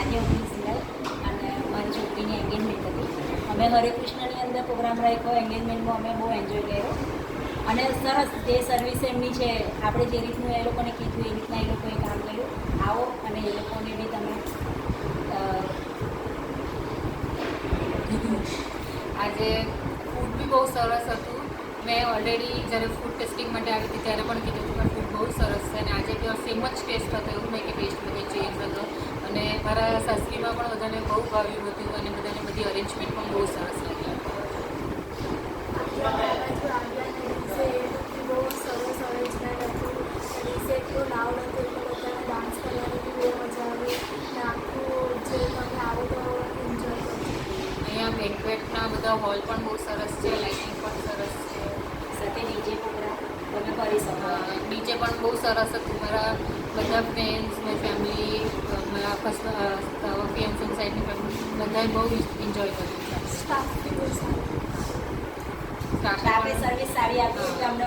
આજે 19 જુલાઈ અને મારી છોકરીની એન્ગેજમેન્ટ હતી. અમે હરે કૃષ્ણની અંદર પ્રોગ્રામ રાખ્યો. એન્ગેજમેન્ટમાં અમે બહુ એન્જોય કર્યો અને સરસ જે સર્વિસ એમની છે, આપણે જે રીતનું એ લોકોને કીધું એ રીતના એ લોકોએ કામ કર્યું. આવો અને એ લોકોને બી તમે આજે ફૂડ બી બહુ સરસ હતું. મેં ઓલરેડી જ્યારે ફૂડ ટેસ્ટિંગ માટે આવી હતી ત્યારે પણ કીધું હતું કે ફૂડ બહુ સરસ છે અને આજે બી સેમ જ ટેસ્ટ હતો, એવું નહીં કે ટેસ્ટ બધો ચેન્જ હતો. અને મારા સાસરીમાં પણ બધાને બહુ ભાવ્યું હતું અને બધાને બધી અરેન્જમેન્ટ પણ બહુ સરસ લાગી. બહુ સરસ અરેન્જમેન્ટ હતું. દિવસે એટલું લાઉડ હતું એટલે લોકોને ડાન્સ કરવાની બી બહુ મજા આવી અને આખું જે તમે આવો તો એન્જોય કરો. અહીંયા બેન્ક્વેટના બધા હોલ પણ બહુ સરસ છે, લાઇટિંગ પણ સરસ છે, સાથે ડીજે પ્રોગ્રામ તમે કરી શકો. ડીજે પણ બહુ સરસ હતું. મારા બધા ફ્રેન્ડ્સ, મારી ફેમિલી, મારા ફિયાન્સી સાઈડની ફેમિલી બધાએ બહુ એન્જોય કર્યું. સ્ટાફ બી બહુ સારું. સ્ટાફે સર્વિસ સારી આપી એટલે અમને